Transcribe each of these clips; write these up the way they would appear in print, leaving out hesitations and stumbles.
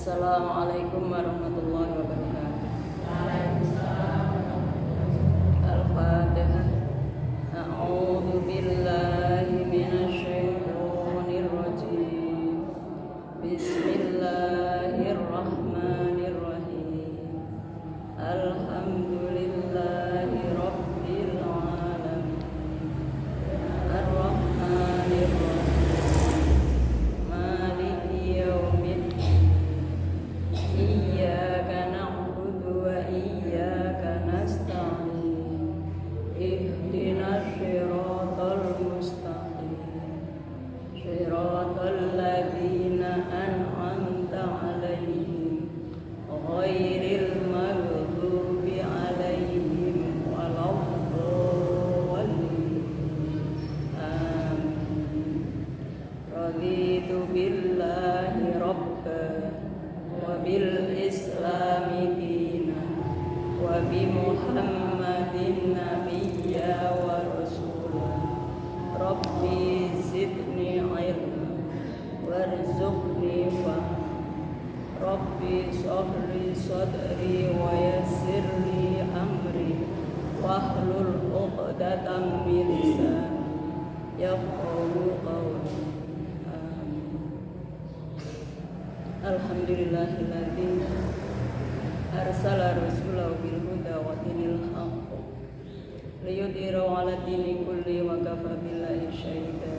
Assalamualaikum warahmatullahi wabarakatuh. Al-Fatihah. A'udzu billahi minasy syaithanir rajim. Bismillahirrahmanirrahim. Alhamdulillahi rabbil alamin. Ar-Rahmanir Rahim. Maliki yaumiddin. Iyyaka na'budu wa iyyaka nasta'in. Ihdinas siratal mustaqim. Siratal ladzina an'amta 'alaihim ghairil maghdubi 'alaihim waladdallin. Amin. Raditu billahi rabban wa bil islami dinan wa bi muhammadin nabiyya wa rasulah. Rabbi zidni ilma warzuqni fahma. Rabbi shrah sadri wa yassir li amri wahlul 'uqdatam min lisani yafqahu qawli. Alhamdulillahilladzi arsala rasulahu bil huda wa dinil haqq liyudhhirahu 'ala dini kulli wa kafa billahi shahida.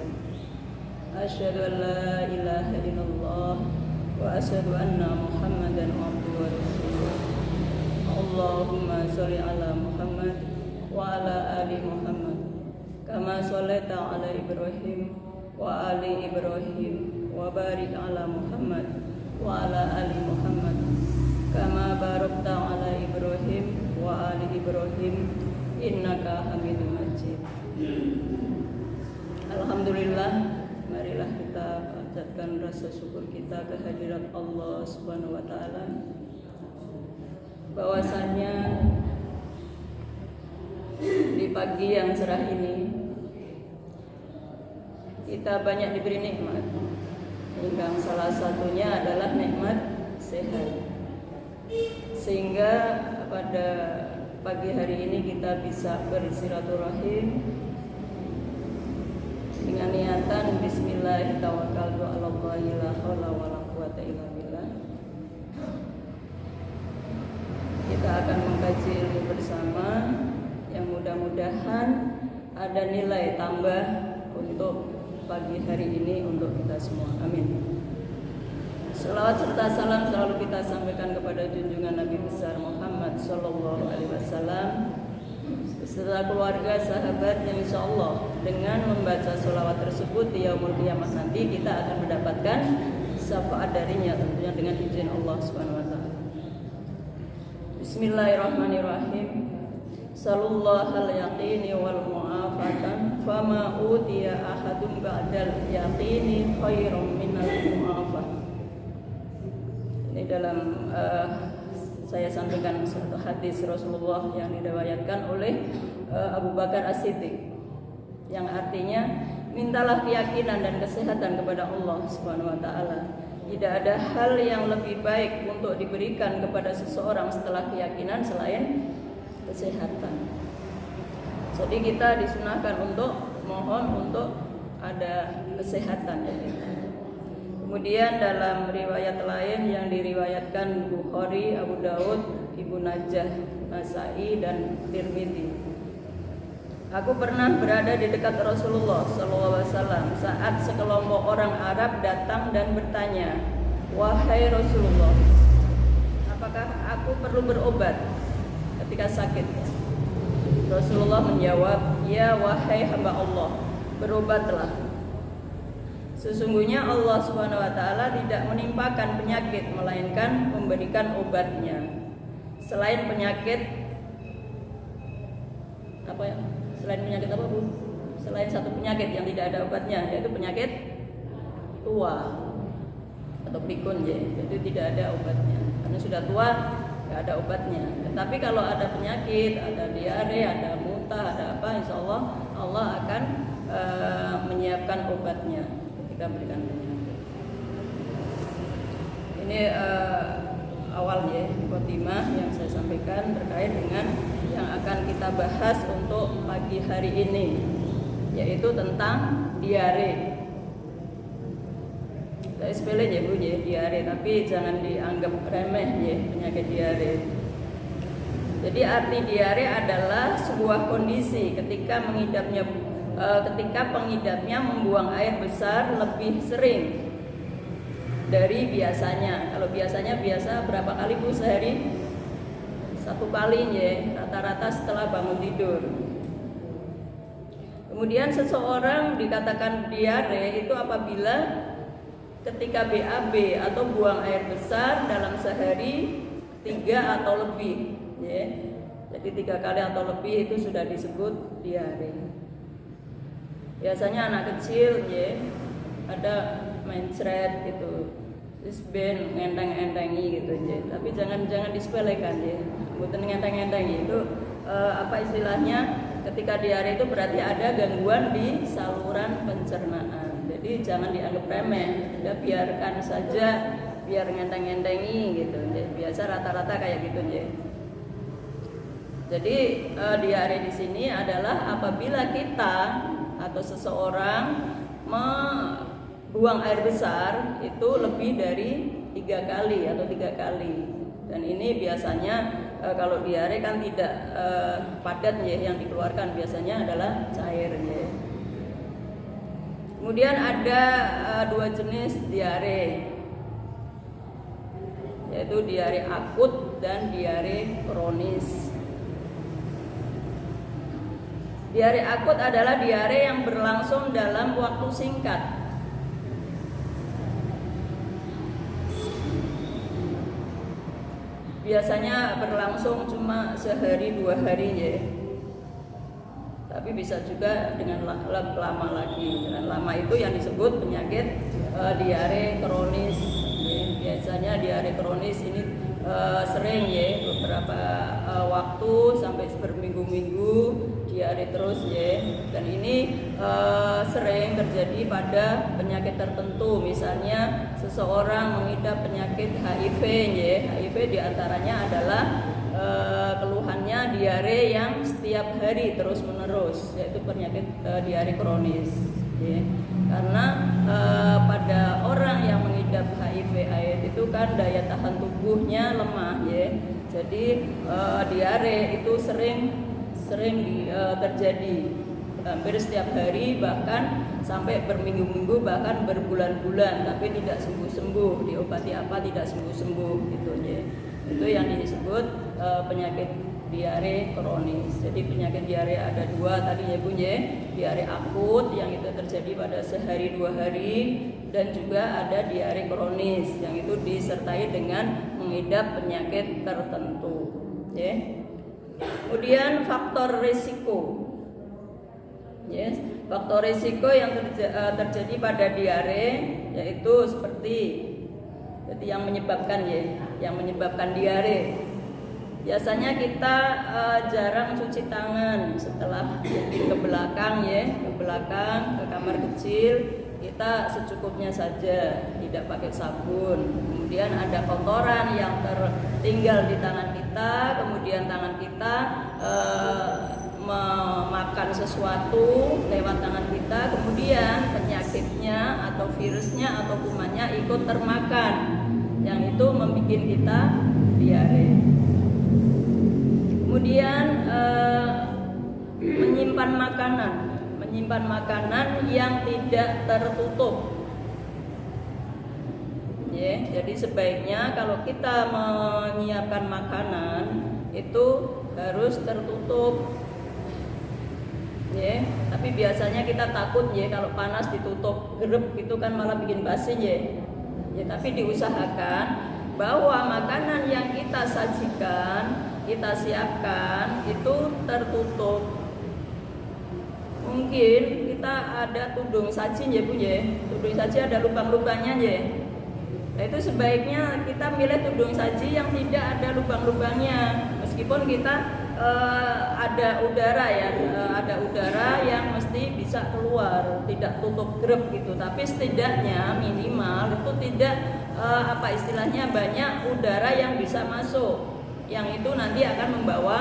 Asyhadu an la ilaha illallah wa asyhadu anna Muhammadan abduhu wa rasuluh. Allahumma shalli 'ala Muhammad wa 'ala ali Muhammad kama shallaita 'ala Ibrahim wa ali Ibrahim wa barik 'ala Muhammad wa ala ali Muhammad kama barakta ala Ibrahim wa ali Ibrahim innaka Hamidum Majid. Alhamdulillah, marilah kita panjatkan rasa syukur kita kehadirat Allah Subhanahu wa taala bahwasanya di pagi yang cerah ini kita banyak diberi nikmat. Yang salah satunya adalah nikmat sehat, sehingga pada pagi hari ini kita bisa bersilaturahim dengan niatan Bismillahirrahmanirrahim, la haula wala quwata illa billah. Kita akan mengkaji bersama yang mudah-mudahan ada nilai tambah untuk pagi hari ini untuk kita semua. Amin. Salawat serta salam selalu kita sampaikan kepada junjungan Nabi besar Muhammad sallallahu alaihi wasallam beserta keluarga, sahabat, yang insyaallah dengan membaca sholawat tersebut di yaumul qiyamah nanti kita akan mendapatkan syafaat darinya, tentunya dengan izin Allah Subhanahu wa taala. Bismillahirrahmanirrahim. Sallallahu al-yaqini wal mu'afatan fama utiya ahadun ba'dal yaqini khairum minal mu'afah. Ini dalam saya sampaikan satu hadis Rasulullah yang diriwayatkan oleh Abu Bakar As-Siddiq, yang artinya mintalah keyakinan dan kesehatan kepada Allah Subhanahu wa taala. Tidak ada hal yang lebih baik untuk diberikan kepada seseorang setelah keyakinan selain kesehatan. Jadi kita disunahkan untuk mohon untuk ada kesehatan. Kemudian dalam riwayat lain yang diriwayatkan Bukhari, Abu Daud, Ibnu Najah, Nasai dan Tirmidzi. Aku pernah berada di dekat Rasulullah SAW saat sekelompok orang Arab datang dan bertanya, "Wahai Rasulullah, apakah aku perlu berobat ketika sakit?" Rasulullah menjawab, "Ya wahai hamba Allah, berobatlah. Sesungguhnya Allah Subhanahu wa taala tidak menimpakan penyakit melainkan memberikan obatnya. Selain penyakit apa ya? Selain penyakit apa, Bu? Selain satu penyakit yang tidak ada obatnya, yaitu penyakit tua atau pikun, jadi tidak ada obatnya. Karena sudah tua nggak ada obatnya. Tetapi kalau ada penyakit, ada diare, ada muntah, ada apa, insya Allah Allah akan menyiapkan obatnya ketika berikan penyakit. Ini awal ya, khotimah yang saya sampaikan terkait dengan yang akan kita bahas untuk pagi hari ini, yaitu tentang diare. Saya sepele ya Bu ya, diare, tapi jangan dianggap remeh ya penyakit diare. Jadi arti diare adalah sebuah kondisi ketika pengidapnya membuang air besar lebih sering dari biasanya. Kalau biasanya berapa kali Bu sehari? 1 kali ya, rata-rata setelah bangun tidur. Kemudian seseorang dikatakan diare itu apabila ketika BAB atau buang air besar dalam sehari 3 atau lebih ya. Jadi 3 kali atau lebih itu sudah disebut diare. Biasanya anak kecil ya, ada main thread gitu, terus ben ngenteng-entengi gitu ya. Tapi jangan disepelekan ya. Bukan ngenteng-entengi itu apa istilahnya? Ketika diare itu berarti ada gangguan di saluran pencernaan. Jadi jangan dianggap remeh, ya biarkan saja, biar ngenteng-ngentengi gitu. Biasa rata-rata kayak gitu ya. Jadi diare di sini adalah apabila kita atau seseorang membuang air besar itu lebih dari 3 kali atau 3 kali. Dan ini biasanya kalau diare kan tidak padat ya, yang dikeluarkan biasanya adalah cair ya. Kemudian ada 2 jenis diare, yaitu diare akut dan diare kronis. Diare akut adalah diare yang berlangsung dalam waktu singkat. Biasanya berlangsung cuma sehari 2 hari ya. Tapi bisa juga dengan lama lagi. Dengan lama itu yang disebut penyakit diare kronis. Biasanya diare kronis ini sering ya, beberapa waktu sampai berminggu-minggu diare terus ya. Dan ini sering terjadi pada penyakit tertentu. Misalnya seseorang mengidap penyakit HIV ya. HIV diantaranya adalah keluhannya diare yang setiap hari terus menerus, yaitu penyakit diare kronis ya. Karena pada orang yang mengidap HIV/AIDS itu kan daya tahan tubuhnya lemah ya. Jadi diare itu sering terjadi hampir setiap hari, bahkan sampai berminggu-minggu, bahkan berbulan-bulan, tapi tidak sembuh-sembuh, diobati apa tidak sembuh-sembuh gitu ya. Itu yang disebut penyakit diare kronis. Jadi penyakit diare ada 2 tadi ya Bu ya. Diare akut yang itu terjadi pada sehari 2 hari, dan juga ada diare kronis yang itu disertai dengan mengidap penyakit tertentu ya. Kemudian faktor risiko. Yes, faktor risiko yang terjadi pada diare yaitu seperti yang menyebabkan diare. Biasanya kita jarang cuci tangan setelah ke belakang ke kamar kecil, kita secukupnya saja, tidak pakai sabun. Kemudian ada kotoran yang tertinggal di tangan kita, kemudian tangan kita memakan sesuatu lewat tangan kita, kemudian penyakitnya atau virusnya atau kumannya ikut termakan, yang itu membuat kita diare. Kemudian menyimpan makanan yang tidak tertutup. Ya, jadi sebaiknya kalau kita menyiapkan makanan itu harus tertutup. Ya, tapi biasanya kita takut ya kalau panas ditutup gerep itu kan malah bikin basi ya. Ya, tapi diusahakan bahwa makanan yang kita sajikan, kita siapkan itu tertutup. Mungkin kita ada tudung saji ya Bu ya. Tudung saji ada lubang-lubangnya ya. Nah, itu sebaiknya kita milih tudung saji yang tidak ada lubang-lubangnya. Meskipun kita ada udara ya, ada udara yang mesti bisa keluar, tidak tutup grep gitu. Tapi setidaknya minimal itu tidak apa istilahnya, banyak udara yang bisa masuk, yang itu nanti akan membawa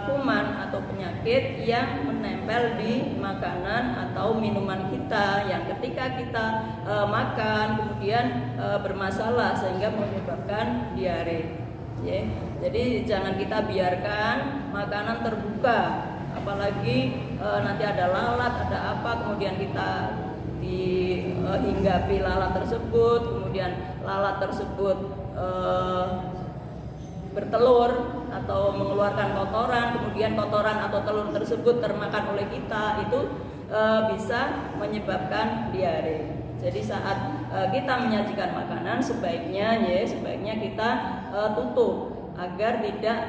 kuman atau penyakit yang menempel di makanan atau minuman kita, yang ketika kita makan kemudian bermasalah sehingga menyebabkan diare. Ya. Jadi jangan kita biarkan makanan terbuka, apalagi nanti ada lalat, ada apa, kemudian kita dihinggapi lalat tersebut, kemudian lalat tersebut bertelur atau mengeluarkan kotoran, kemudian kotoran atau telur tersebut termakan oleh kita, itu bisa menyebabkan diare. Jadi saat kita menyajikan makanan sebaiknya kita tutup agar tidak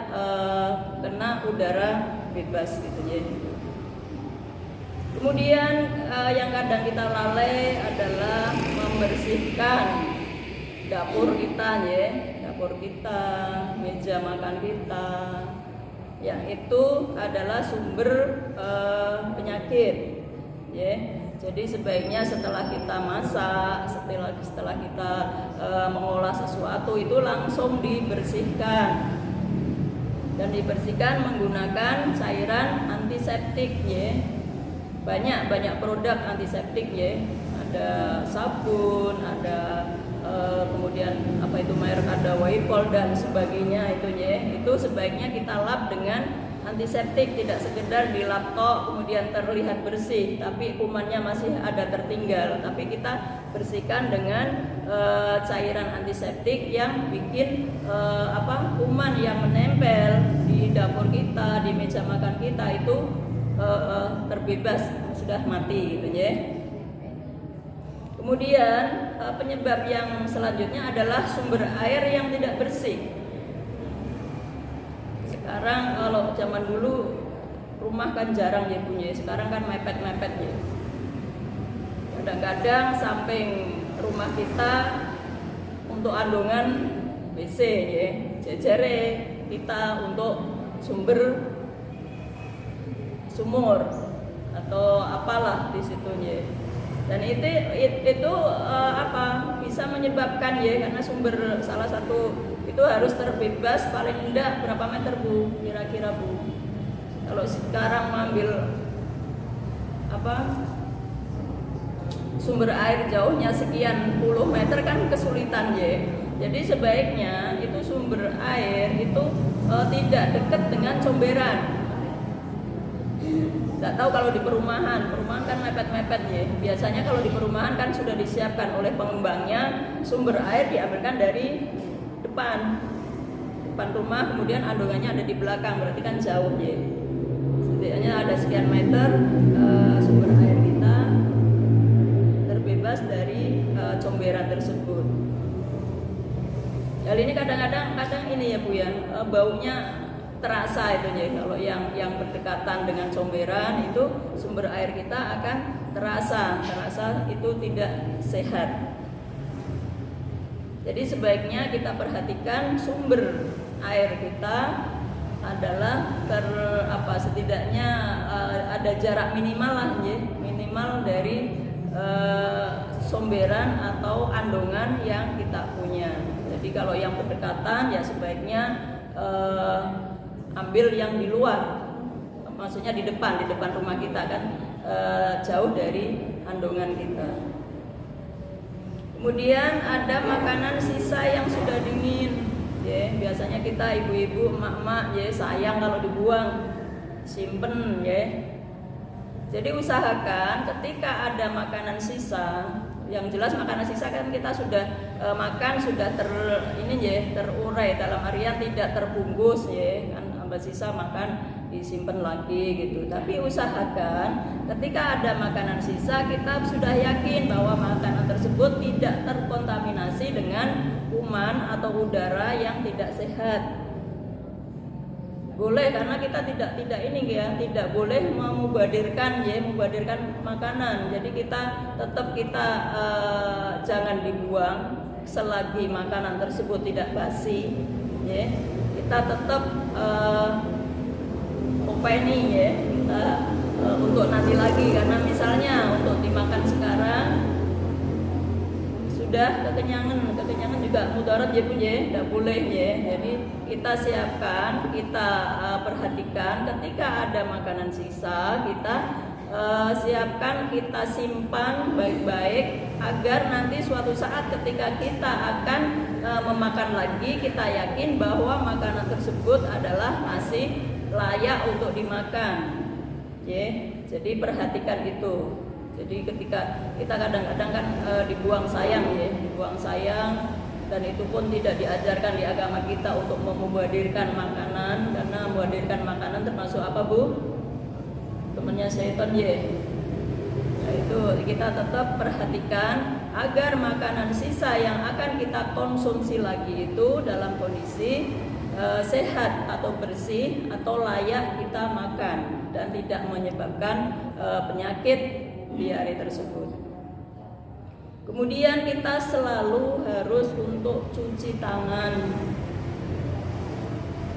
kena udara bebas gitu ya. Kemudian yang kadang kita lalai adalah membersihkan dapur kita ya. Dapur kita, meja makan kita, yang itu adalah sumber penyakit ya. Jadi sebaiknya setelah kita masak, setelah kita mengolah sesuatu itu langsung dibersihkan, dan dibersihkan menggunakan cairan antiseptik ya. Banyak produk antiseptik ya, ada sabun, ada kemudian apa itu merek, ada Waipol dan sebagainya itu ya. Itu sebaiknya kita lap dengan antiseptik, tidak sekedar dilap tok kemudian terlihat bersih tapi kumannya masih ada tertinggal, tapi kita bersihkan dengan cairan antiseptik yang bikin kuman yang menempel di dapur kita, di meja makan kita itu terbebas, sudah mati gitu ya. Kemudian penyebab yang selanjutnya adalah sumber air yang tidak bersih. Sekarang kalau zaman dulu rumah kan jarang ya punya, sekarang kan mepet-mepet ya. Kadang-kadang samping rumah kita untuk andongan WC ya, jejere kita untuk sumur atau apalah di situnya. Dan itu bisa menyebabkan ya, karena salah satu itu harus terbebas paling enggak berapa meter Bu kira-kira Bu? Kalau sekarang mengambil sumber air jauhnya sekian puluh meter kan kesulitan ya. Jadi sebaiknya itu sumber air itu tidak dekat dengan comberan. Nggak tahu kalau di perumahan kan mepet-mepet ya. Biasanya kalau di perumahan kan sudah disiapkan oleh pengembangnya, sumber air diambilkan dari depan rumah, kemudian andongannya ada di belakang, berarti kan jauh ya. Setidaknya ada sekian meter sumber air kita terbebas dari comberan tersebut. Hal ini kadang-kadang ini ya Bu ya, baunya terasa itu ya. Kalau yang berdekatan dengan comberan itu sumber air kita akan terasa itu tidak sehat. Jadi sebaiknya kita perhatikan sumber air kita adalah setidaknya ada jarak minimal dari somberan atau andongan yang kita punya. Jadi kalau yang berdekatan ya sebaiknya ambil yang di luar, maksudnya di depan rumah kita kan jauh dari andongan kita. Kemudian ada makanan sisa yang sudah dingin ya, biasanya kita ibu-ibu, emak-emak ya sayang kalau dibuang, simpen ya. Jadi usahakan ketika ada makanan sisa, yang jelas makanan sisa kan kita sudah makan sudah terurai, dalam artian tidak terbungkus ya kan, sisa makan disimpan lagi gitu. Tapi usahakan ketika ada makanan sisa kita sudah yakin bahwa makanan tersebut tidak terkontaminasi dengan kuman atau udara yang tidak sehat. Boleh, karena kita tidak boleh memubadhirkan makanan. Jadi kita tetap jangan dibuang selagi makanan tersebut tidak basi ya. Kita tetap openi ya, kita untuk nanti lagi, karena misalnya untuk dimakan sekarang sudah kekenyangan juga mudarat ya Bu ya, tidak boleh ya. Jadi kita siapkan, kita perhatikan ketika ada makanan sisa, kita siapkan, kita simpan baik-baik agar nanti suatu saat ketika kita akan memakan lagi, kita yakin bahwa makanan tersebut adalah masih layak untuk dimakan. Ya, jadi perhatikan itu. Jadi ketika kita kadang-kadang kan dibuang sayang ya, dibuang sayang, dan itu pun tidak diajarkan di agama kita untuk memubadirkan makanan, karena memubadirkan makanan termasuk apa Bu? Temannya syaitan ya. Nah, itu kita tetap perhatikan agar makanan sisa yang akan kita konsumsi lagi itu dalam kondisi sehat atau bersih atau layak kita makan dan tidak menyebabkan penyakit di hari tersebut. Kemudian kita selalu harus untuk cuci tangan.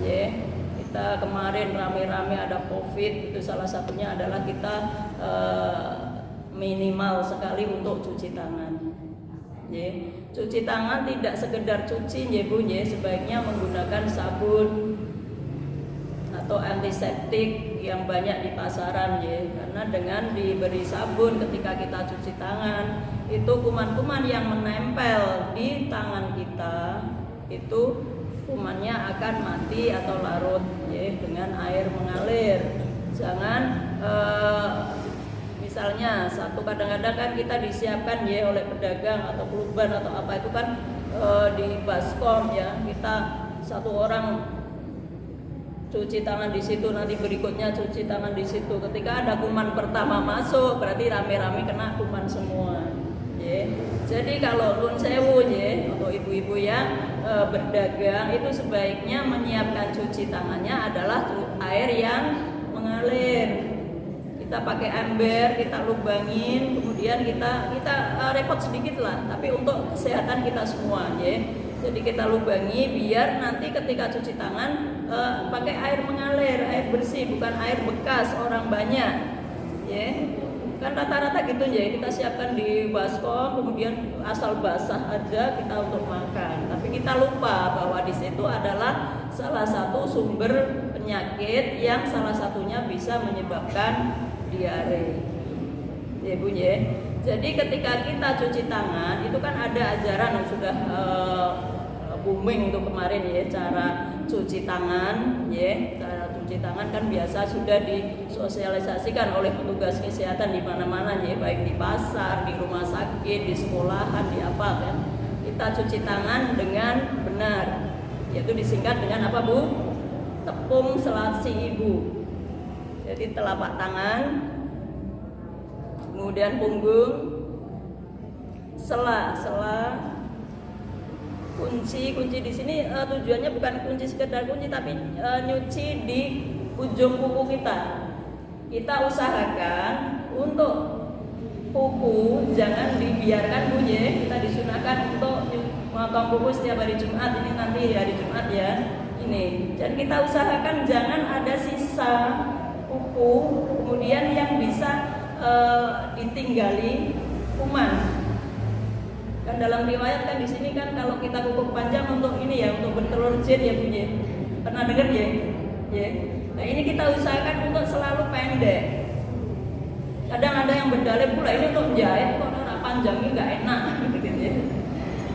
Ya, kita kemarin rame-rame ada COVID, itu salah satunya adalah kita minimal sekali untuk cuci tangan. Ya, cuci tangan tidak sekedar cuci ya Bu, ya, sebaiknya menggunakan sabun atau antiseptik yang banyak di pasaran ya, karena dengan diberi sabun ketika kita cuci tangan itu kuman-kuman yang menempel di tangan kita itu kumannya akan mati atau larut ya dengan air mengalir. Jangan misalnya kadang-kadang kan kita disiapkan ya oleh pedagang atau peluban atau apa itu kan di baskom ya, kita satu orang cuci tangan di situ, nanti berikutnya cuci tangan di situ. Ketika ada kuman pertama masuk, berarti rame-rame kena kuman semua. Ya. Jadi kalau nun sewu ya, untuk ibu-ibu yang berdagang itu sebaiknya menyiapkan cuci tangannya adalah air yang mengalir. Kita pakai ember, kita lubangin, kemudian kita repot sedikit lah, tapi untuk kesehatan kita semua ya. Jadi kita lubangi biar nanti ketika cuci tangan pakai air mengalir, air bersih, bukan air bekas orang banyak. Ya. Kan rata-rata gitu ya, kita siapkan di baskom, kemudian asal basah aja kita untuk makan. Tapi kita lupa bahwa di situ adalah salah satu sumber penyakit yang salah satunya bisa menyebabkan diare. Ya Bu ya. Jadi ketika kita cuci tangan itu kan ada ajaran yang sudah booming untuk kemarin ya, cara cuci tangan ya. Cara cuci tangan kan biasa sudah disosialisasikan oleh petugas kesehatan di mana-mana ya, baik di pasar, di rumah sakit, di sekolahan, di apa kan. Kita cuci tangan dengan benar. Yaitu disingkat dengan apa Bu? Tepung selasi ibu. Jadi telapak tangan, kemudian punggung, sela, kunci di sini tujuannya bukan kunci sekedar kunci, tapi nyuci di ujung kuku kita. Kita usahakan untuk kuku jangan dibiarkan bunyi. Kita disunahkan untuk memotong kuku setiap hari Jumat. Ini nanti hari Jumat ya. Ini. Dan kita usahakan jangan ada sisa kuku kemudian yang bisa ditinggali kuman. Kan dalam riwayat kan di sini kan kalau kita kuku panjang untuk ini ya, untuk bertelur jin ya bunyi. Pernah dengar ya? Ya. Nah ini kita usahakan untuk selalu pendek. Kadang ada yang berdalih pula ini untuk jahit kok panjangnya nggak enak gitu ya.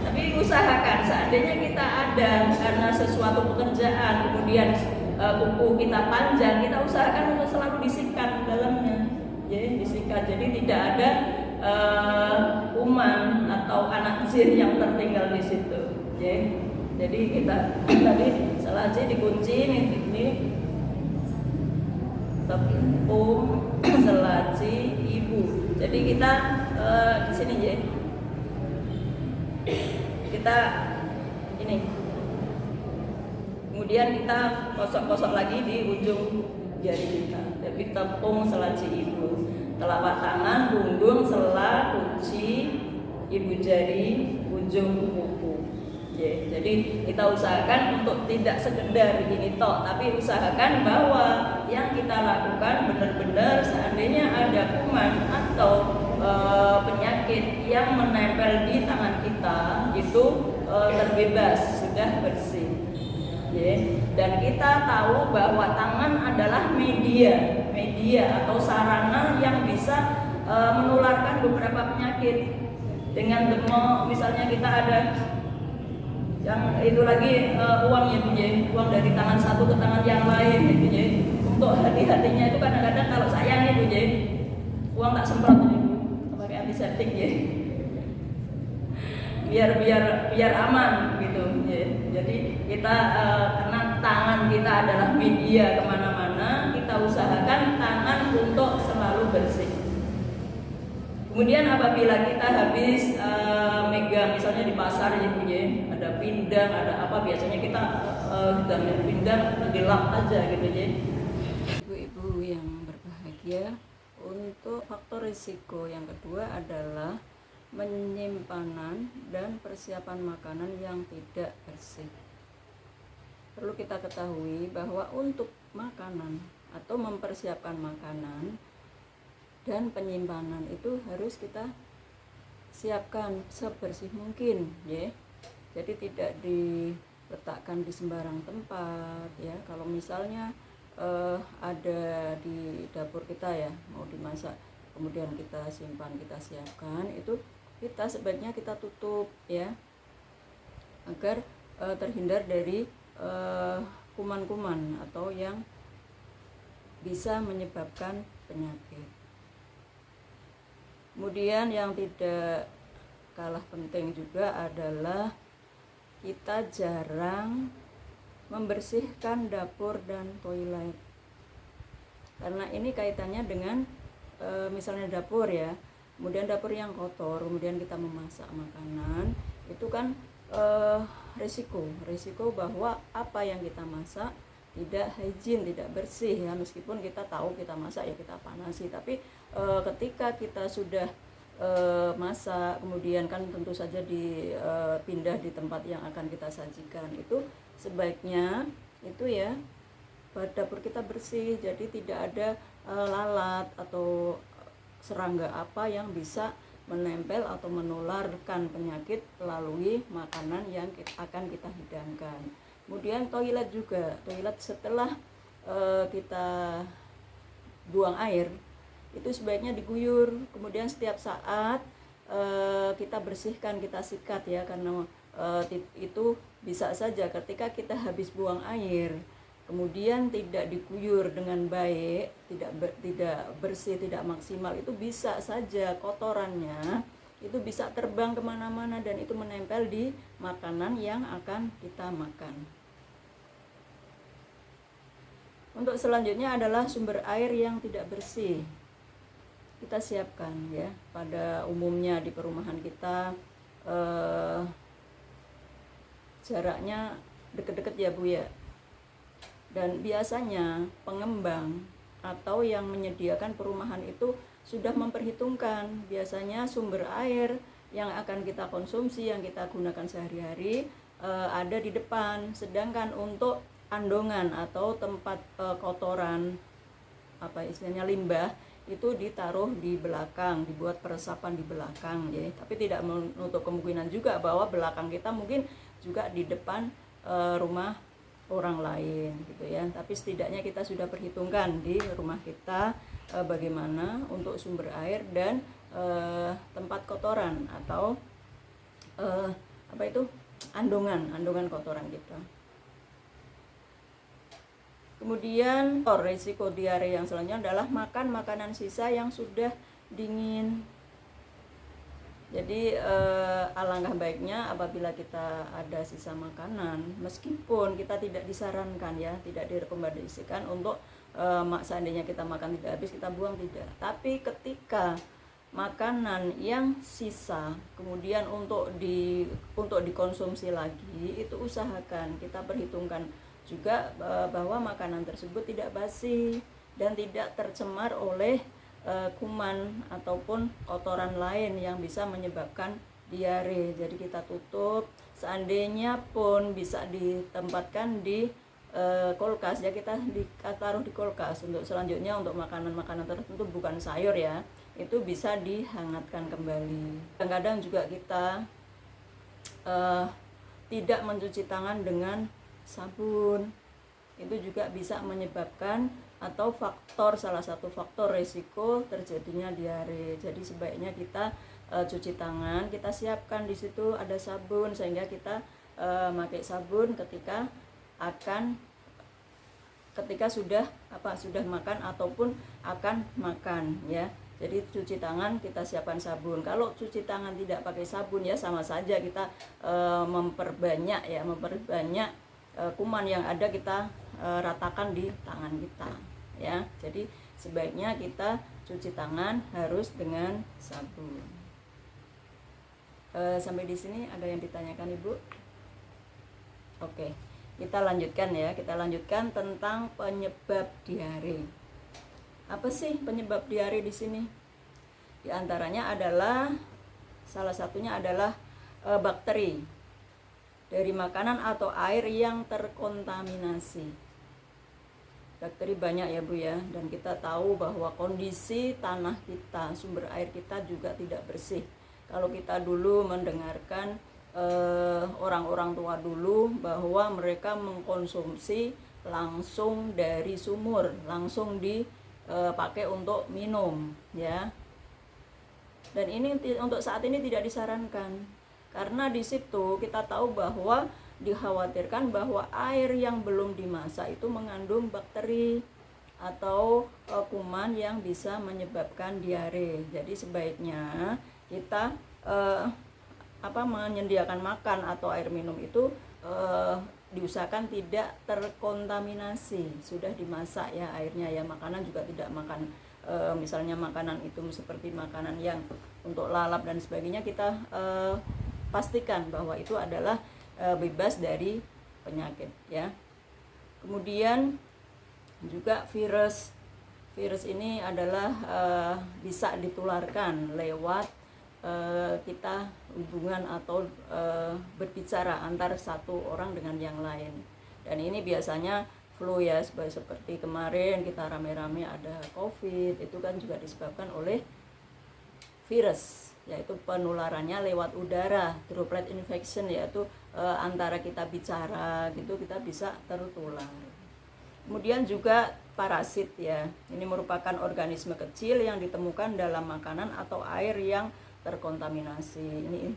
Tapi usahakan seandainya kita ada karena sesuatu pekerjaan kemudian kuku kita panjang, kita usahakan untuk selalu disikat dalamnya. Ya, disikat. Jadi tidak ada kuman atau anak jin yang tertinggal di situ. Ya. Jadi kita tadi selasi dikunci ini tepung selasi ibu. Jadi kita di sini ya. Kita ini. Kemudian kita kosok-kosok lagi di ujung jari kita. Jadi tepung selasi ibu. Telapak tangan, punggung, sela, kunci, ibu jari, ujung kuku. Ya, jadi kita usahakan untuk tidak sekedar begini tok, tapi usahakan bahwa yang kita lakukan benar-benar seandainya ada kuman atau penyakit yang menempel di tangan kita itu terbebas, sudah bersih. Dan kita tahu bahwa tangan adalah media atau sarana yang bisa menularkan beberapa penyakit. Dengan demam, misalnya kita ada yang itu lagi uang ya Bu, uang dari tangan satu ke tangan yang lain gitu ya. Untuk hati-hatinya itu kadang-kadang kalau sayang Bu, uang tak semprot pakai antiseptik ya. biar aman gitu ya. Jadi kita karena tangan kita adalah media kemana-mana, kita usahakan tangan untuk selalu bersih. Kemudian apabila kita habis megang misalnya di pasar ya Bu, ada pindang, ada apa, biasanya kita ambil pindang dilap aja gitu ya. Ibu-ibu yang berbahagia, untuk faktor risiko yang kedua adalah penyimpanan dan persiapan makanan yang tidak bersih. Perlu kita ketahui bahwa untuk makanan atau mempersiapkan makanan dan penyimpanan itu harus kita siapkan sebersih mungkin ya. Jadi tidak diletakkan di sembarang tempat ya. Kalau misalnya ada di dapur kita ya, mau dimasak, kemudian kita simpan, kita siapkan, itu kita sebaiknya kita tutup ya, agar terhindar dari kuman-kuman atau yang bisa menyebabkan penyakit. Kemudian yang tidak kalah penting juga adalah kita jarang membersihkan dapur dan toilet, karena ini kaitannya dengan misalnya dapur ya, kemudian dapur yang kotor, kemudian kita memasak makanan, itu kan risiko bahwa apa yang kita masak tidak hygiene, tidak bersih ya. Meskipun kita tahu kita masak ya kita panasi, tapi ketika kita sudah masak, kemudian kan tentu saja dipindah di tempat yang akan kita sajikan, itu sebaiknya itu ya dapur kita bersih, jadi tidak ada lalat atau serangga apa yang bisa menempel atau menularkan penyakit melalui makanan yang akan kita hidangkan. Kemudian toilet juga, toilet setelah kita buang air itu sebaiknya diguyur, kemudian setiap saat kita bersihkan, kita sikat ya, karena itu bisa saja ketika kita habis buang air kemudian tidak diguyur dengan baik, tidak bersih, tidak maksimal, itu bisa saja kotorannya itu bisa terbang kemana-mana dan itu menempel di makanan yang akan kita makan. Untuk selanjutnya adalah sumber air yang tidak bersih. Kita siapkan ya, pada umumnya di perumahan kita jaraknya deket-deket ya Bu ya. Dan biasanya pengembang atau yang menyediakan perumahan itu sudah memperhitungkan biasanya sumber air yang akan kita konsumsi, yang kita gunakan sehari-hari ada di depan, sedangkan untuk andongan atau tempat kotoran, apa istilahnya, limbah, itu ditaruh di belakang, dibuat peresapan di belakang ya. Tapi tidak menutup kemungkinan juga bahwa belakang kita mungkin juga di depan rumah orang lain gitu ya. Tapi setidaknya kita sudah perhitungkan di rumah kita bagaimana untuk sumber air dan tempat kotoran atau apa itu, andongan kotoran kita. Kemudian risiko diare yang selanjutnya adalah makan makanan sisa yang sudah dingin. Jadi alangkah baiknya apabila kita ada sisa makanan, meskipun kita tidak disarankan ya, tidak direkomendasikan untuk seandainya kita makan tidak habis kita buang, tidak. Tapi ketika makanan yang sisa kemudian untuk dikonsumsi lagi, itu usahakan kita perhitungkan juga bahwa makanan tersebut tidak basi dan tidak tercemar oleh kuman ataupun kotoran lain yang bisa menyebabkan diare. Jadi kita tutup, seandainya pun bisa ditempatkan di kulkas ya, kita taruh di kulkas. Untuk selanjutnya untuk makanan-makanan tertentu bukan sayur ya, itu bisa dihangatkan kembali. Kadang-kadang juga kita tidak mencuci tangan dengan sabun, itu juga bisa menyebabkan atau salah satu faktor resiko terjadinya diare. Jadi sebaiknya kita cuci tangan, kita siapkan di situ ada sabun, sehingga kita pakai sabun ketika sudah makan ataupun akan makan ya. Jadi cuci tangan kita siapkan sabun. Kalau cuci tangan tidak pakai sabun ya sama saja kita memperbanyak kuman yang ada, kita ratakan di tangan kita ya. Jadi sebaiknya kita cuci tangan harus dengan sabun. Sampai di sini ada yang ditanyakan Ibu? Oke, kita lanjutkan ya. Kita lanjutkan tentang penyebab diare. Apa sih penyebab diare di sini? Di antaranya adalah, salah satunya adalah bakteri dari makanan atau air yang terkontaminasi. Bakteri banyak ya Bu ya, dan kita tahu bahwa kondisi tanah kita, sumber air kita juga tidak bersih. Kalau kita dulu mendengarkan orang-orang tua dulu bahwa mereka mengkonsumsi langsung dari sumur, langsung dipakai untuk minum ya. Dan ini untuk saat ini tidak disarankan, karena di situ kita tahu bahwa dikhawatirkan bahwa air yang belum dimasak itu mengandung bakteri atau kuman yang bisa menyebabkan diare. Jadi sebaiknya kita menyediakan makan atau air minum itu diusahakan tidak terkontaminasi, sudah dimasak ya airnya ya. Makanan juga tidak makan misalnya makanan itu seperti makanan yang untuk lalap dan sebagainya, kita pastikan bahwa itu adalah bebas dari penyakit ya. Kemudian juga virus ini adalah bisa ditularkan lewat kita hubungan atau berbicara antar satu orang dengan yang lain. Dan ini biasanya flu ya, seperti kemarin kita rame-rame ada COVID, itu kan juga disebabkan oleh virus, yaitu penularannya lewat udara, droplet infection, yaitu antara kita bicara gitu kita bisa tertular. Kemudian juga parasit ya, ini merupakan organisme kecil yang ditemukan dalam makanan atau air yang terkontaminasi. Ini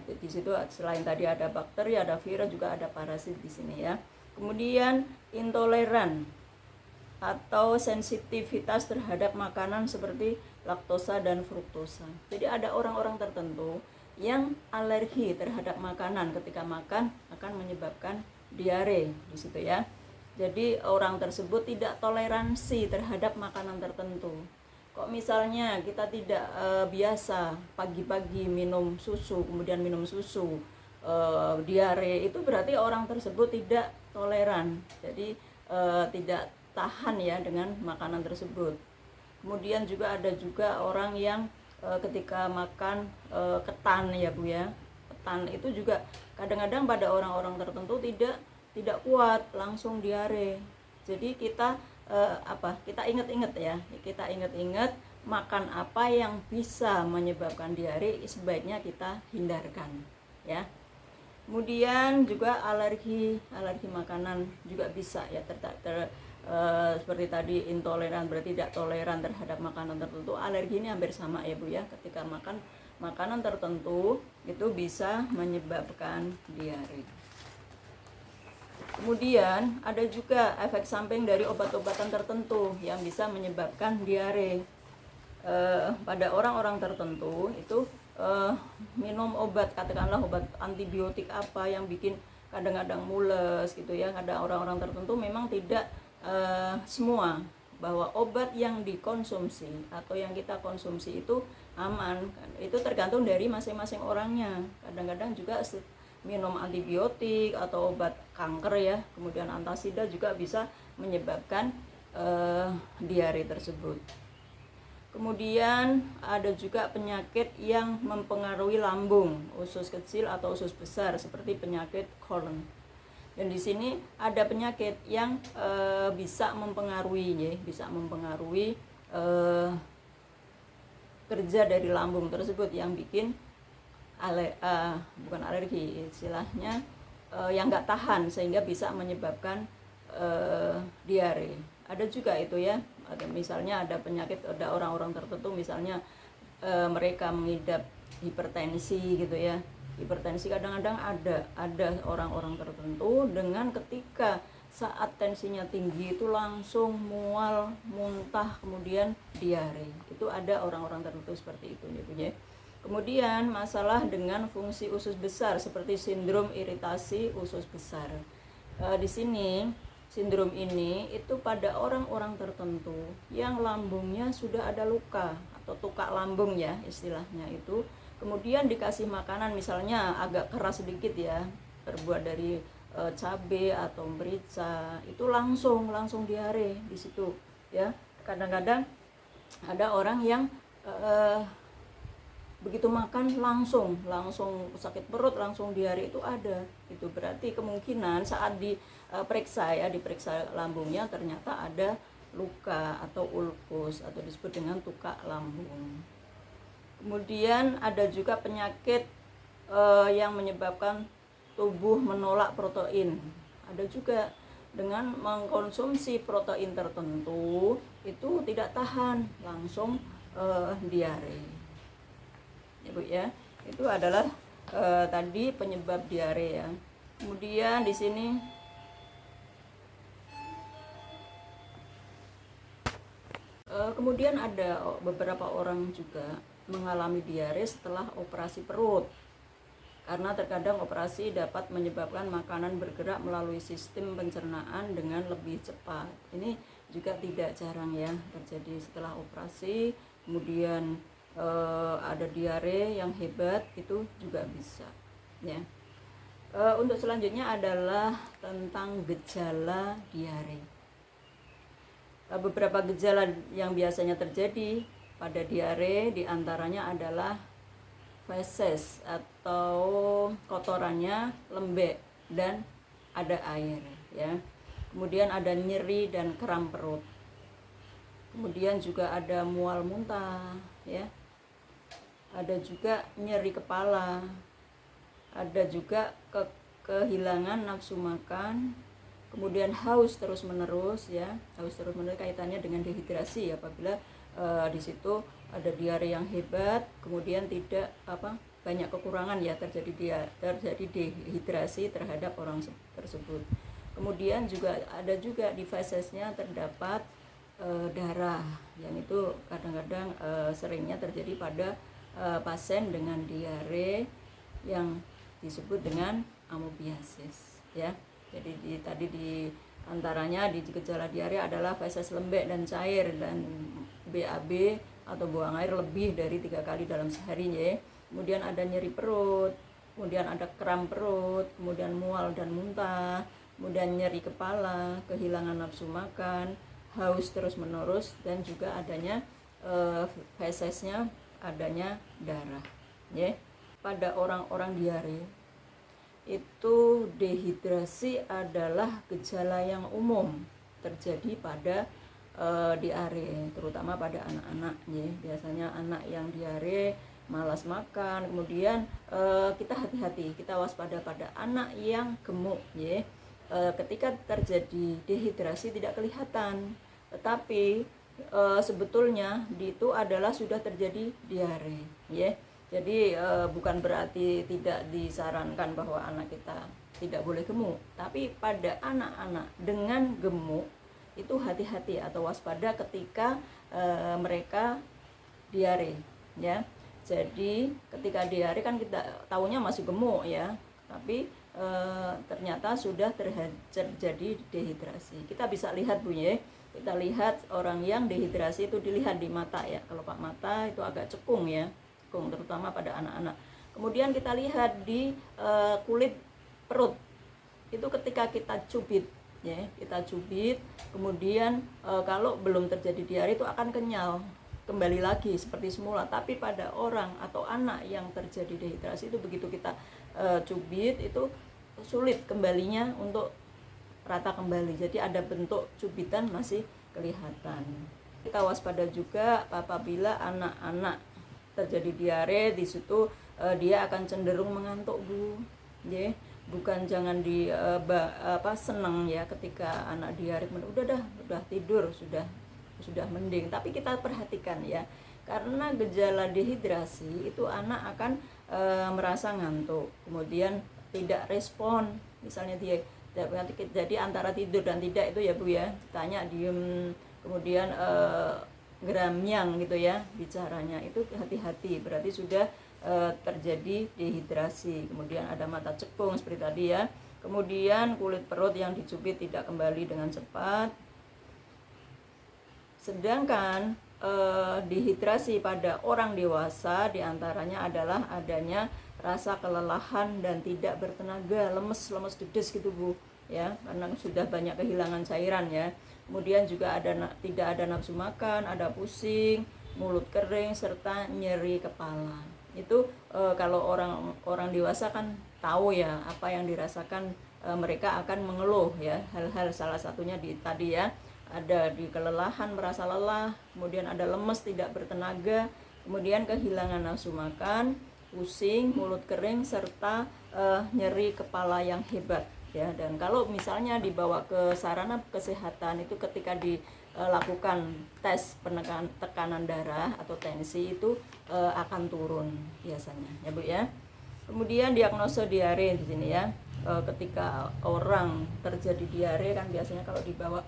di situ selain tadi ada bakteri, ada virus, juga ada parasit di sini ya. Kemudian intoleran atau sensitivitas terhadap makanan seperti laktosa dan fruktosa. Jadi ada orang-orang tertentu yang alergi terhadap makanan, ketika makan akan menyebabkan diare di situ ya. Jadi orang tersebut tidak toleransi terhadap makanan tertentu. Kok misalnya kita tidak biasa pagi-pagi minum susu, kemudian minum susu diare, itu berarti orang tersebut tidak toleran, jadi tidak tahan ya dengan makanan tersebut. Kemudian juga ada juga orang yang ketika makan ketan ya Bu ya, ketan itu juga kadang-kadang pada orang-orang tertentu tidak kuat, langsung diare. Jadi kita kita ingat-ingat ya, kita ingat-ingat makan apa yang bisa menyebabkan diare sebaiknya kita hindarkan ya. Kemudian juga alergi makanan juga bisa ya, seperti tadi intoleran berarti tidak toleran terhadap makanan tertentu. Alergi ini hampir sama ya Bu ya, ketika makan makanan tertentu itu bisa menyebabkan diare. Kemudian ada juga efek samping dari obat-obatan tertentu yang bisa menyebabkan diare. Pada orang-orang tertentu itu minum obat, katakanlah obat antibiotik apa yang bikin kadang-kadang mules gitu ya. Ada orang-orang tertentu memang tidak semua bahwa obat yang dikonsumsi atau yang kita konsumsi itu aman. Itu tergantung dari masing-masing orangnya. Kadang-kadang juga minum antibiotik atau obat kanker ya, kemudian antasida juga bisa menyebabkan diare tersebut. Kemudian ada juga penyakit yang mempengaruhi lambung, usus kecil atau usus besar, seperti penyakit Crohn. Dan di sini ada penyakit yang bisa mempengaruhi kerja dari lambung tersebut yang bikin bukan alergi istilahnya, yang nggak tahan sehingga bisa menyebabkan diare. Ada juga itu ya, misalnya ada penyakit, ada orang-orang tertentu misalnya mereka mengidap hipertensi gitu ya. Hipertensi kadang-kadang ada orang-orang tertentu dengan ketika saat tensinya tinggi itu langsung mual, muntah, kemudian diare. Itu ada orang-orang tertentu seperti itu gitu ya. Kemudian masalah dengan fungsi usus besar seperti sindrom iritasi usus besar. Di sini sindrom ini itu pada orang-orang tertentu yang lambungnya sudah ada luka atau tukak lambung ya istilahnya itu. Kemudian dikasih makanan misalnya agak keras sedikit ya, terbuat dari cabai atau merica, itu langsung diare di situ ya. Kadang-kadang ada orang yang begitu makan langsung sakit perut, langsung diare, itu ada. Itu berarti kemungkinan saat diperiksa lambungnya ternyata ada luka atau ulkus atau disebut dengan tukak lambung. Kemudian ada juga penyakit yang menyebabkan tubuh menolak protein. Ada juga dengan mengkonsumsi protein tertentu itu tidak tahan, langsung diare. Ya Bu ya, itu adalah tadi penyebab diare ya. Kemudian di sini kemudian ada beberapa orang juga mengalami diare setelah operasi perut, karena terkadang operasi dapat menyebabkan makanan bergerak melalui sistem pencernaan dengan lebih cepat. Ini juga tidak jarang ya terjadi setelah operasi, kemudian ada diare yang hebat, itu juga bisa ya. Untuk selanjutnya adalah tentang gejala diare. Beberapa gejala yang biasanya terjadi pada diare diantaranya adalah feses atau kotorannya lembek dan ada air ya. Kemudian ada nyeri dan kram perut. Kemudian juga ada mual muntah ya. Ada juga nyeri kepala, ada juga kehilangan nafsu makan, kemudian haus terus menerus ya. Haus terus menerus kaitannya dengan dehidrasi apabila di situ ada diare yang hebat, kemudian tidak banyak kekurangan ya, terjadi dehidrasi terhadap orang tersebut. Kemudian juga ada juga di fesesnya terdapat darah, yang itu kadang-kadang seringnya terjadi pada pasien dengan diare yang disebut dengan amoebiasis ya. Jadi tadi di antaranya di gejala diare adalah feses lembek dan cair, dan BAB atau buang air lebih dari 3 kali dalam sehari ya. Kemudian ada nyeri perut, kemudian ada kram perut, kemudian mual dan muntah, kemudian nyeri kepala, kehilangan nafsu makan, haus terus menerus, dan juga adanya fesesnya adanya darah ya. Pada orang-orang diare itu dehidrasi adalah gejala yang umum terjadi pada diare, terutama pada anak-anak ya. Biasanya anak yang diare malas makan, kemudian kita hati-hati, kita waspada pada anak yang gemuk ya. Ketika terjadi dehidrasi tidak kelihatan, tetapi sebetulnya itu adalah sudah terjadi diare ya. Jadi bukan berarti tidak disarankan bahwa anak kita tidak boleh gemuk, tapi pada anak-anak dengan gemuk itu hati-hati atau waspada ketika mereka diare ya. Jadi ketika diare kan kita tahunya masih gemuk ya, tapi ternyata sudah terjadi dehidrasi. Kita bisa lihat Bu ya. Kita lihat orang yang dehidrasi itu dilihat di mata ya. Kelopak mata itu agak cekung ya, cekung terutama pada anak-anak. Kemudian kita lihat di kulit perut. Itu ketika kita cubit ya, kita cubit, kemudian kalau belum terjadi diare itu akan kenyal kembali lagi seperti semula. Tapi pada orang atau anak yang terjadi dehidrasi itu begitu kita cubit itu sulit kembalinya untuk rata kembali. Jadi ada bentuk cubitan masih kelihatan. Kita waspada juga apabila anak-anak terjadi diare, di situ dia akan cenderung mengantuk, Bu. Ya, bukan jangan seneng ya ketika anak diare, udah tidur, sudah mending, tapi kita perhatikan ya, karena gejala dehidrasi itu anak akan merasa ngantuk, kemudian tidak respon, misalnya dia jadi antara tidur dan tidak itu ya Bu ya, ditanya diem, kemudian geramyang gitu ya bicaranya, itu hati-hati, berarti sudah terjadi dehidrasi. Kemudian ada mata cekung seperti tadi ya, kemudian kulit perut yang dicubit tidak kembali dengan cepat. Sedangkan dehidrasi pada orang dewasa diantaranya adalah adanya rasa kelelahan dan tidak bertenaga, lemes dedes gitu Bu ya, karena sudah banyak kehilangan cairan ya. Kemudian juga tidak ada nafsu makan, ada pusing, mulut kering, serta nyeri kepala. Itu kalau orang dewasa kan tahu ya apa yang dirasakan, mereka akan mengeluh ya hal-hal, salah satunya tadi ya, ada di kelelahan, merasa lelah, kemudian ada lemes, tidak bertenaga, kemudian kehilangan nafsu makan, pusing, mulut kering, serta nyeri kepala yang hebat ya. Dan kalau misalnya dibawa ke sarana kesehatan itu ketika dilakukan tes tekanan darah atau tensi itu akan turun biasanya ya Bu ya. Kemudian diagnosa diare di sini ya, ketika orang terjadi diare kan biasanya kalau dibawa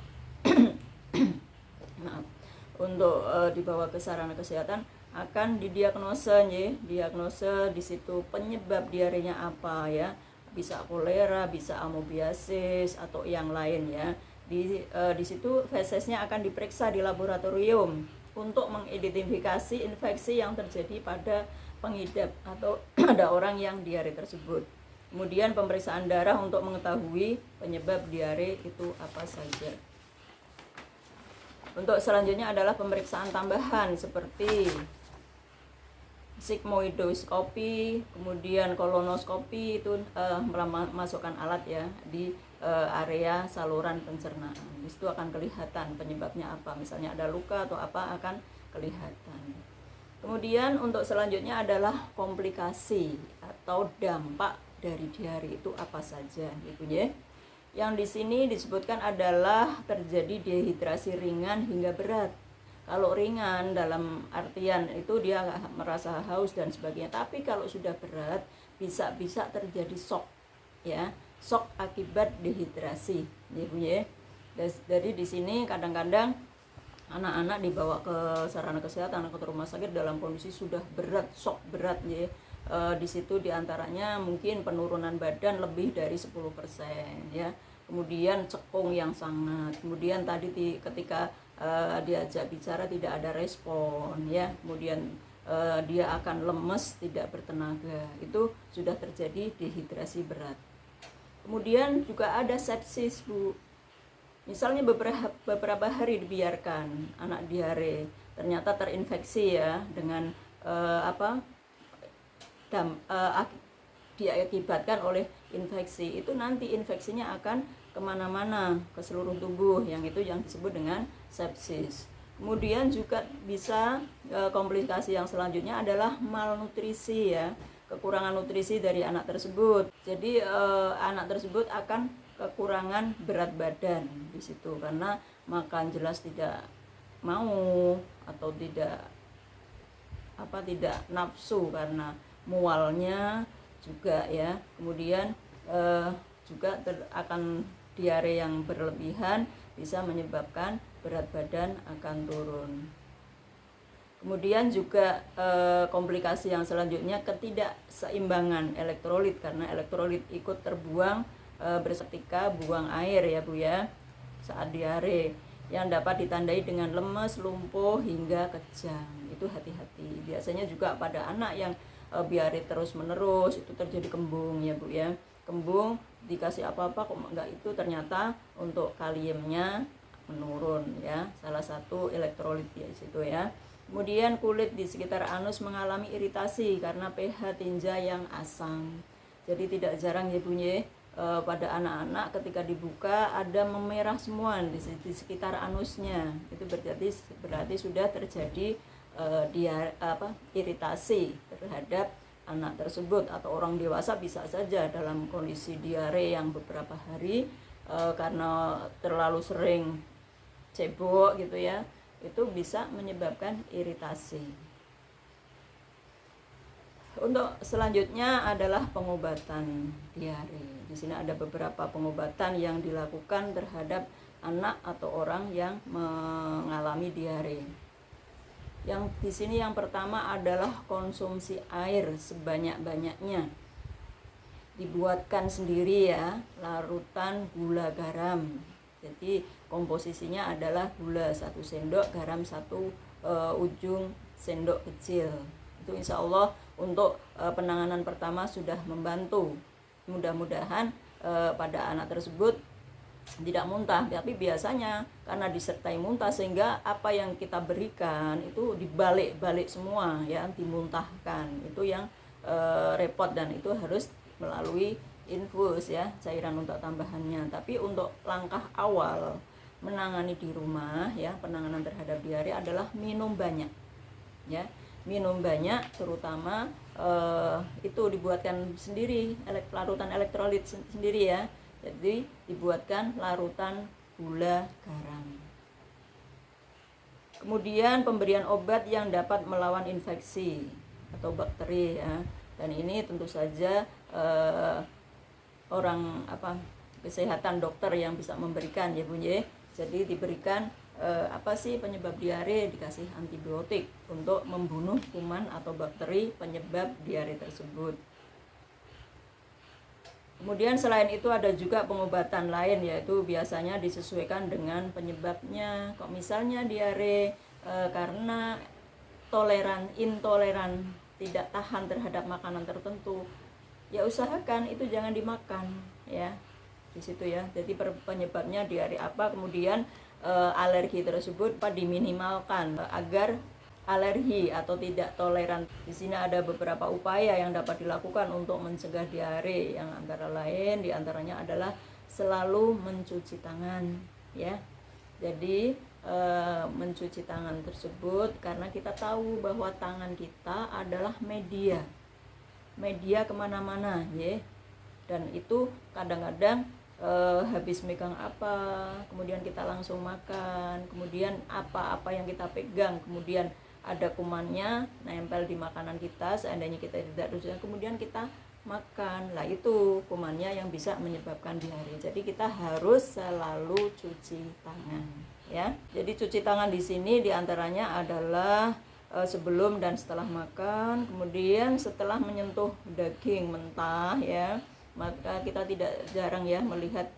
untuk dibawa ke sarana kesehatan akan didiagnosa ya, diagnosa di situ penyebab diarenya apa ya, bisa kolera, bisa amoebiasis atau yang lain ya. Di situ fesesnya akan diperiksa di laboratorium untuk mengidentifikasi infeksi yang terjadi pada pengidap atau ada orang yang diare tersebut. Kemudian pemeriksaan darah untuk mengetahui penyebab diare itu apa saja. Untuk selanjutnya adalah pemeriksaan tambahan seperti sigmoidoskopi, kemudian kolonoskopi, itu memasukkan alat ya di area saluran pencernaan. Di situ akan kelihatan penyebabnya apa, misalnya ada luka atau apa akan kelihatan. Kemudian untuk selanjutnya adalah komplikasi atau dampak dari diare itu apa saja gitu ya. Yang di sini disebutkan adalah terjadi dehidrasi ringan hingga berat. Kalau ringan dalam artian itu dia merasa haus dan sebagainya, tapi kalau sudah berat bisa terjadi shock ya, shock akibat dehidrasi ya Bu ya. Jadi di sini kadang-kadang anak-anak dibawa ke sarana kesehatan atau ke rumah sakit dalam kondisi sudah berat, shock berat ya. Di situ diantaranya mungkin penurunan badan lebih dari 10% ya, kemudian cekung yang sangat, kemudian tadi ketika diajak bicara tidak ada respon ya, kemudian dia akan lemes, tidak bertenaga, itu sudah terjadi dehidrasi berat. Kemudian juga ada sepsis Bu, misalnya beberapa hari dibiarkan anak diare, ternyata terinfeksi ya dengan diakibatkan oleh infeksi, itu nanti infeksinya akan kemana-mana ke seluruh tubuh, yang itu yang disebut dengan sepsis. Kemudian juga bisa komplikasi yang selanjutnya adalah malnutrisi ya, kekurangan nutrisi dari anak tersebut. Jadi anak tersebut akan kekurangan berat badan di situ karena makan jelas tidak mau atau tidak nafsu karena mualnya juga ya. Kemudian juga akan diare yang berlebihan bisa menyebabkan berat badan akan turun. Kemudian juga komplikasi yang selanjutnya ketidakseimbangan elektrolit, karena elektrolit ikut terbuang berseketika buang air ya Bu ya saat diare, yang dapat ditandai dengan lemes, lumpuh hingga kejang. Itu hati-hati. Biasanya juga pada anak yang diare terus menerus itu terjadi kembung ya Bu ya. Kembung dikasih apa-apa kok enggak, itu ternyata untuk kaliumnya menurun ya, salah satu elektrolit ya di situ ya. Kemudian kulit di sekitar anus mengalami iritasi karena pH tinja yang asam. Jadi tidak jarang ya Bu ya, pada anak-anak ketika dibuka ada memerah semua di sekitar anusnya. Itu berarti sudah terjadi iritasi terhadap anak tersebut, atau orang dewasa bisa saja dalam kondisi diare yang beberapa hari karena terlalu sering cebok gitu ya, itu bisa menyebabkan iritasi. Untuk selanjutnya adalah pengobatan diare. Di sini ada beberapa pengobatan yang dilakukan terhadap anak atau orang yang mengalami diare. Yang di sini yang pertama adalah konsumsi air sebanyak-banyaknya. Dibuatkan sendiri ya, larutan gula garam. Jadi komposisinya adalah gula 1 sendok, garam 1 ujung sendok kecil. Itu insya Allah untuk penanganan pertama sudah membantu. Mudah-mudahan pada anak tersebut tidak muntah, tapi biasanya karena disertai muntah sehingga apa yang kita berikan itu dibalik-balik semua ya, dimuntahkan. Itu yang repot, dan itu harus melalui infus ya, cairan untuk tambahannya. Tapi untuk langkah awal menangani di rumah ya, penanganan terhadap diare adalah minum banyak ya, minum banyak, terutama itu dibuatkan sendiri larutan elektrolit sendiri ya. Jadi dibuatkan larutan gula garam. Kemudian pemberian obat yang dapat melawan infeksi atau bakteri ya. Dan ini tentu saja orang kesehatan, dokter yang bisa memberikan ya Bu ya. Jadi diberikan apa sih penyebab diare, dikasih antibiotik untuk membunuh kuman atau bakteri penyebab diare tersebut. Kemudian selain itu ada juga pengobatan lain, yaitu biasanya disesuaikan dengan penyebabnya. Kok misalnya diare karena intoleran, tidak tahan terhadap makanan tertentu, ya usahakan itu jangan dimakan ya. Di situ ya. Jadi penyebabnya diare apa, kemudian alergi tersebut diminimalkan agar alergi atau tidak toleran. Di sini ada beberapa upaya yang dapat dilakukan untuk mencegah diare, yang antara lain diantaranya adalah selalu mencuci tangan ya. Jadi mencuci tangan tersebut karena kita tahu bahwa tangan kita adalah media kemana-mana ya. Dan itu kadang-kadang habis megang apa, kemudian kita langsung makan, kemudian apa-apa yang kita pegang, kemudian ada kumannya nempel di makanan kita, seandainya kita tidak cuci, kemudian kita makan, lah itu kumannya yang bisa menyebabkan diare. Jadi kita harus selalu cuci tangan ya. Jadi cuci tangan di sini diantaranya adalah sebelum dan setelah makan, kemudian setelah menyentuh daging mentah ya. Maka kita tidak jarang ya melihat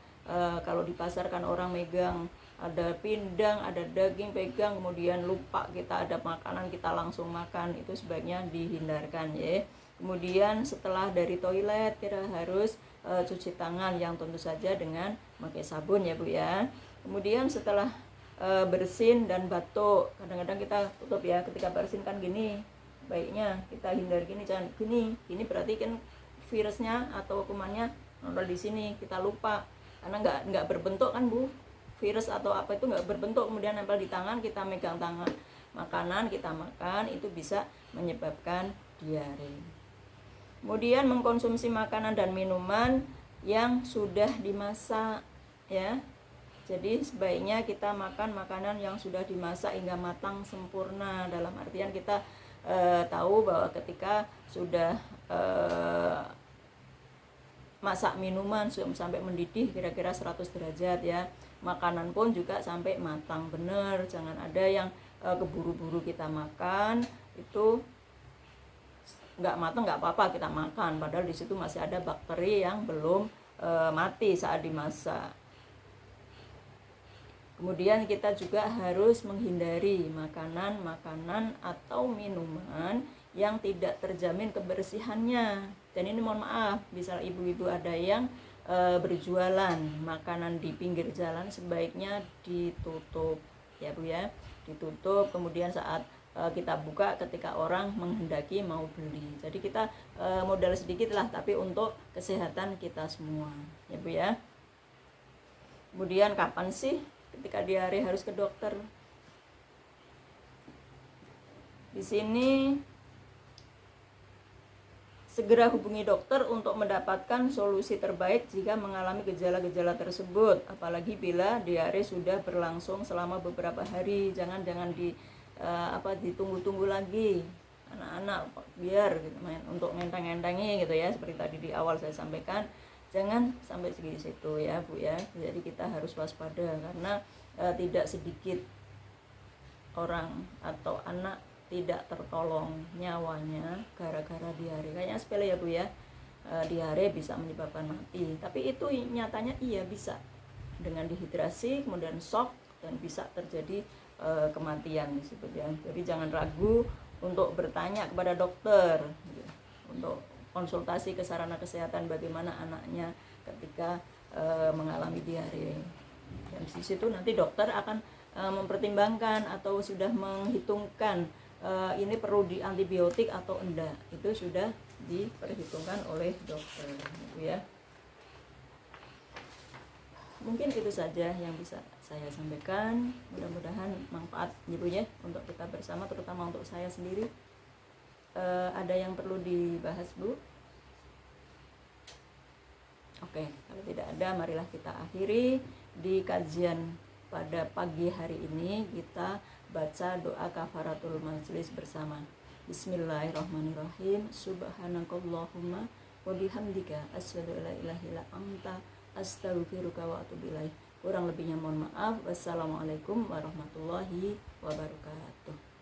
kalau di pasar kan orang megang ada pindang, ada daging pegang, kemudian lupa kita ada makanan, kita langsung makan. Itu sebaiknya dihindarkan ya. Kemudian setelah dari toilet kita harus cuci tangan, yang tentu saja dengan pakai sabun ya Bu ya. Kemudian setelah bersin dan batuk, kadang-kadang kita tutup ya, ketika bersin kan gini, baiknya kita hindar gini, jangan gini berarti kan virusnya atau kumannya nempel di sini, kita lupa karena nggak berbentuk kan Bu. Virus atau apa itu nggak berbentuk, kemudian nempel di tangan, kita megang tangan makanan, kita makan, itu bisa menyebabkan diare. Kemudian mengkonsumsi makanan dan minuman yang sudah dimasak ya. Jadi sebaiknya kita makan makanan yang sudah dimasak hingga matang sempurna. Dalam artian kita tahu bahwa ketika sudah masak minuman sampai mendidih kira-kira 100 derajat ya, makanan pun juga sampai matang benar. Jangan ada yang keburu-buru kita makan, itu nggak matang nggak apa-apa kita makan, padahal di situ masih ada bakteri yang belum mati saat dimasak. Kemudian kita juga harus menghindari makanan atau minuman yang tidak terjamin kebersihannya. Dan ini mohon maaf, bisa ibu-ibu ada yang berjualan makanan di pinggir jalan, sebaiknya ditutup ya Bu ya, ditutup. Kemudian saat kita buka ketika orang menghendaki mau beli. Jadi kita modal sedikit lah, tapi untuk kesehatan kita semua ya Bu ya. Kemudian kapan sih ketika diare harus ke dokter? Di sini segera hubungi dokter untuk mendapatkan solusi terbaik jika mengalami gejala-gejala tersebut, apalagi bila diare sudah berlangsung selama beberapa hari. Jangan ditunggu-tunggu lagi anak-anak, biar gitu, untuk ngenteng-ngentengi gitu ya, seperti tadi di awal saya sampaikan, jangan sampai segitu ya Bu ya. Jadi kita harus waspada karena tidak sedikit orang atau anak tidak tertolong nyawanya gara-gara diare. Kayaknya sepele ya Bu ya, diare bisa menyebabkan mati, tapi itu nyatanya iya bisa, dengan dehidrasi kemudian shock dan bisa terjadi kematian disebut ya. Jadi jangan ragu untuk bertanya kepada dokter untuk konsultasi ke sarana kesehatan bagaimana anaknya ketika mengalami diare. Dan di situ nanti dokter akan mempertimbangkan atau sudah menghitungkan ini perlu di antibiotik atau enggak, itu sudah diperhitungkan oleh dokter gitu ya. Mungkin itu saja yang bisa saya sampaikan, mudah-mudahan manfaat Ibu ya untuk kita bersama, terutama untuk saya sendiri. Ada yang perlu dibahas Bu? Oke, kalau tidak ada, marilah kita akhiri di kajian pada pagi hari ini. Kita baca doa kafaratul majlis bersama. Bismillahirrahmanirrahim. Subhanakallahumma wa bihamdika asyhadu an la ilaha illa anta astaghfiruka wa atubu ilaik. Kurang lebihnya mohon maaf. Wassalamualaikum warahmatullahi wabarakatuh.